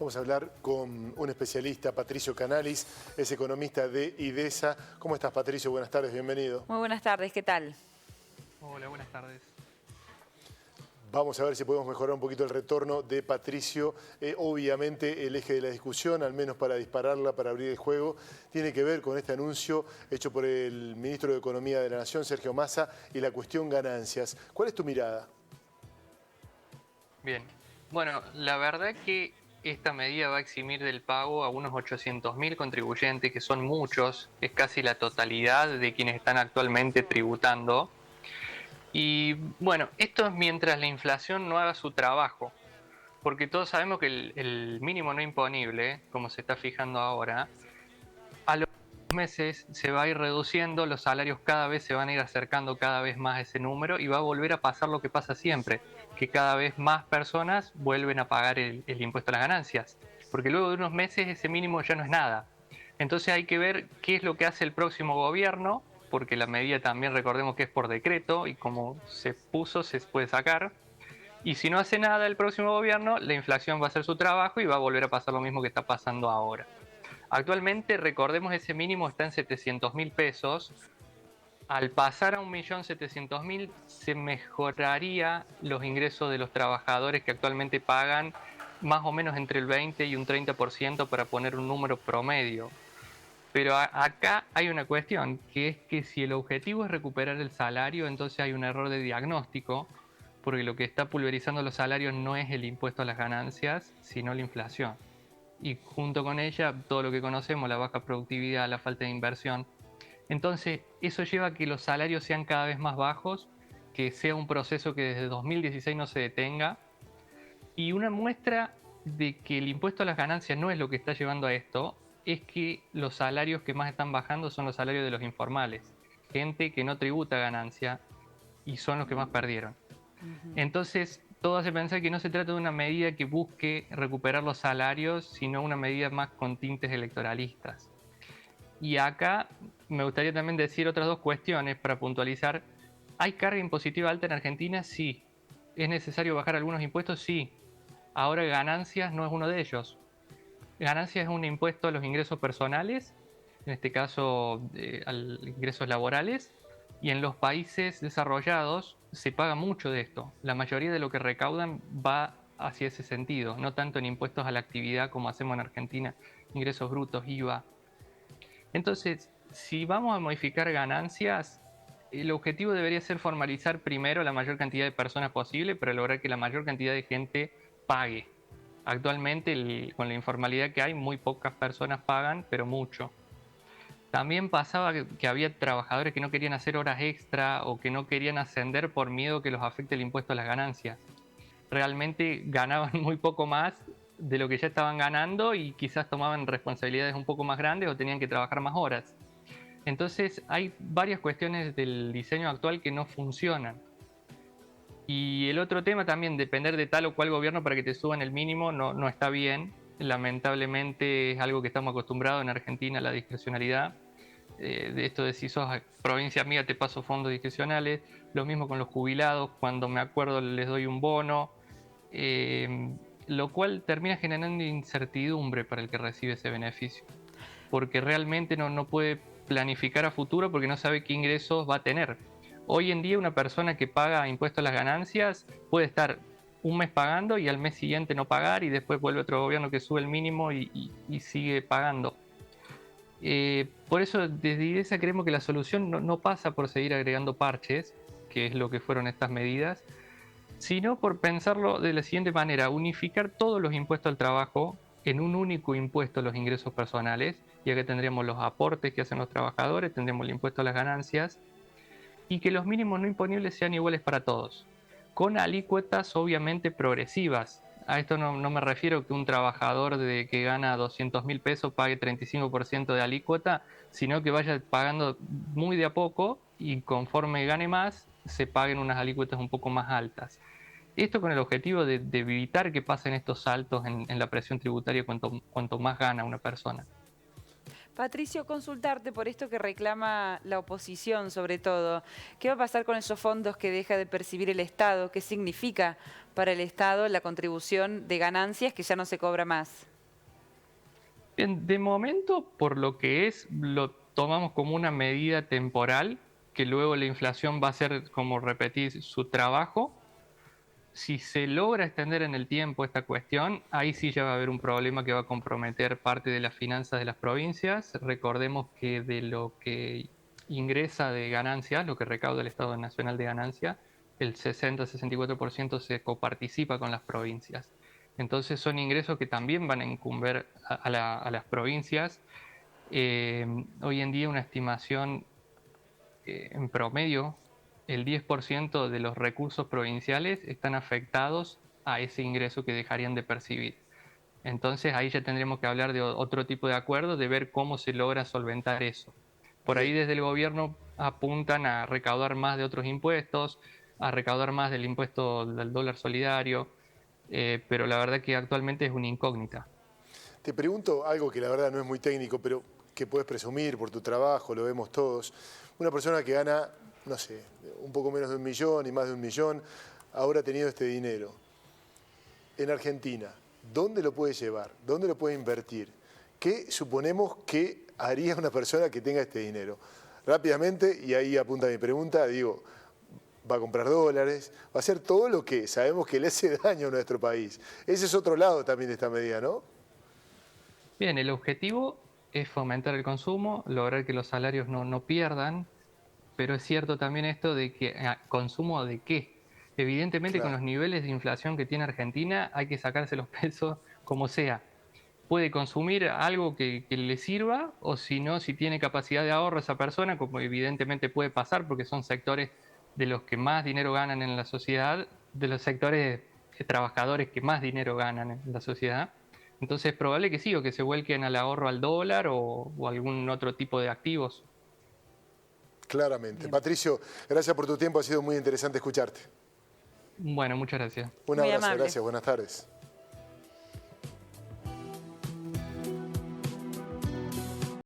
Vamos a hablar con un especialista, Patricio Canalis, es economista de IDESA. ¿Cómo estás, Patricio? Buenas tardes, bienvenido. Muy buenas tardes, ¿qué tal? Hola, buenas tardes. Vamos a ver si podemos mejorar un poquito el retorno de Patricio. Obviamente el eje de la discusión, al menos para dispararla, para abrir el juego, tiene que ver con este anuncio hecho por el ministro de Economía de la Nación, Sergio Massa, y la cuestión ganancias. ¿Cuál es tu mirada? Bien, bueno, la verdad que esta medida va a eximir del pago a unos 800.000 contribuyentes, que son muchos, es casi la totalidad de quienes están actualmente tributando. Y bueno, esto es mientras la inflación no haga su trabajo, porque todos sabemos que el mínimo no imponible, como se está fijando ahora, a los meses se va a ir reduciendo, los salarios cada vez se van a ir acercando cada vez más a ese número y va a volver a pasar lo que pasa siempre, que cada vez más personas vuelven a pagar el impuesto a las ganancias, porque luego de unos meses ese mínimo ya no es nada. Entonces hay que ver qué es lo que hace el próximo gobierno, porque la medida también recordemos que es por decreto y como se puso se puede sacar. Y si no hace nada el próximo gobierno, la inflación va a hacer su trabajo y va a volver a pasar lo mismo que está pasando ahora. Actualmente, recordemos, ese mínimo está en 700.000 pesos. Al pasar a 1.700.000 se mejoraría los ingresos de los trabajadores que actualmente pagan más o menos entre el 20 y un 30% para poner un número promedio. Pero acá hay una cuestión, que es que si el objetivo es recuperar el salario, entonces hay un error de diagnóstico, porque lo que está pulverizando los salarios no es el impuesto a las ganancias, sino la inflación. Y junto con ella, todo lo que conocemos, la baja productividad, la falta de inversión. Entonces, eso lleva a que los salarios sean cada vez más bajos, que sea un proceso que desde 2016 no se detenga. Y una muestra de que el impuesto a las ganancias no es lo que está llevando a esto, es que los salarios que más están bajando son los salarios de los informales. Gente que no tributa ganancia y son los que más perdieron. Entonces, todo hace pensar que no se trata de una medida que busque recuperar los salarios, sino una medida más con tintes electoralistas. Y acá me gustaría también decir otras dos cuestiones para puntualizar. ¿Hay carga impositiva alta en Argentina? Sí. ¿Es necesario bajar algunos impuestos? Sí. Ahora ganancias no es uno de ellos. Ganancias es un impuesto a los ingresos personales, en este caso a los ingresos laborales, y en los países desarrollados se paga mucho de esto. La mayoría de lo que recaudan va hacia ese sentido, no tanto en impuestos a la actividad como hacemos en Argentina, ingresos brutos, IVA. Entonces, si vamos a modificar ganancias, el objetivo debería ser formalizar primero la mayor cantidad de personas posible para lograr que la mayor cantidad de gente pague. Actualmente, con la informalidad que hay, muy pocas personas pagan, pero mucho. También pasaba que había trabajadores que no querían hacer horas extra o que no querían ascender por miedo que los afecte el impuesto a las ganancias. Realmente ganaban muy poco más de lo que ya estaban ganando y quizás tomaban responsabilidades un poco más grandes o tenían que trabajar más horas. Entonces hay varias cuestiones del diseño actual que no funcionan. Y el otro tema también, depender de tal o cual gobierno para que te suban el mínimo, no está bien. Lamentablemente es algo que estamos acostumbrados en Argentina, la discrecionalidad. De esto de si sos provincia mía te paso fondos discrecionales. Lo mismo con los jubilados, cuando me acuerdo les doy un bono. Lo cual termina generando incertidumbre para el que recibe ese beneficio. Porque realmente no puede planificar a futuro porque no sabe qué ingresos va a tener. Hoy en día una persona que paga impuestos a las ganancias puede estar un mes pagando y al mes siguiente no pagar y después vuelve otro gobierno que sube el mínimo y sigue pagando. Por eso desde IDESA creemos que la solución no pasa por seguir agregando parches, que es lo que fueron estas medidas, sino por pensarlo de la siguiente manera: unificar todos los impuestos al trabajo en un único impuesto a los ingresos personales, ya que tendríamos los aportes que hacen los trabajadores, tendríamos el impuesto a las ganancias, y que los mínimos no imponibles sean iguales para todos, con alícuotas obviamente progresivas. A esto no me refiero a que un trabajador que gana 200.000 pesos pague 35% de alícuota, sino que vaya pagando muy de a poco y conforme gane más, se paguen unas alícuotas un poco más altas. Esto con el objetivo de evitar que pasen estos saltos en la presión tributaria cuanto más gana una persona. Patricio, consultarte por esto que reclama la oposición sobre todo. ¿Qué va a pasar con esos fondos que deja de percibir el Estado? ¿Qué significa para el Estado la contribución de ganancias que ya no se cobra más? Bien, de momento, por lo que es, lo tomamos como una medida temporal, que luego la inflación va a ser, como repetir, su trabajo. Si se logra extender en el tiempo esta cuestión, ahí sí ya va a haber un problema que va a comprometer parte de las finanzas de las provincias. Recordemos que de lo que ingresa de ganancias, lo que recauda el Estado Nacional de Ganancia, el 60-64% se coparticipa con las provincias. Entonces son ingresos que también van a incumber a las provincias. Hoy en día una estimación en promedio, el 10% de los recursos provinciales están afectados a ese ingreso que dejarían de percibir. Entonces ahí ya tendremos que hablar de otro tipo de acuerdo, de ver cómo se logra solventar eso. Por ahí desde el gobierno apuntan a recaudar más de otros impuestos, a recaudar más del impuesto del dólar solidario, pero la verdad que actualmente es una incógnita. Te pregunto algo que la verdad no es muy técnico, pero que puedes presumir por tu trabajo, lo vemos todos. Una persona que gana, no sé, un poco menos de 1 millón y más de 1 millón, ahora ha tenido este dinero. En Argentina, ¿dónde lo puede llevar? ¿Dónde lo puede invertir? ¿Qué suponemos que haría una persona que tenga este dinero? Rápidamente, y ahí apunta mi pregunta, digo, va a comprar dólares, va a hacer todo lo que sabemos que le hace daño a nuestro país. Ese es otro lado también de esta medida, ¿no? Bien, el objetivo es fomentar el consumo, lograr que los salarios no pierdan, pero es cierto también esto de que consumo de qué. Evidentemente con los niveles de inflación que tiene Argentina hay que sacarse los pesos como sea. Puede consumir algo que le sirva, o si no, si tiene capacidad de ahorro esa persona, como evidentemente puede pasar porque son sectores de los que más dinero ganan en la sociedad, de los sectores trabajadores que más dinero ganan en la sociedad. Entonces es probable que sí, o que se vuelquen al ahorro al dólar o algún otro tipo de activos. Claramente. Bien. Patricio, gracias por tu tiempo, ha sido muy interesante escucharte. Bueno, muchas gracias. Un Muy abrazo, amable. gracias, buenas tardes.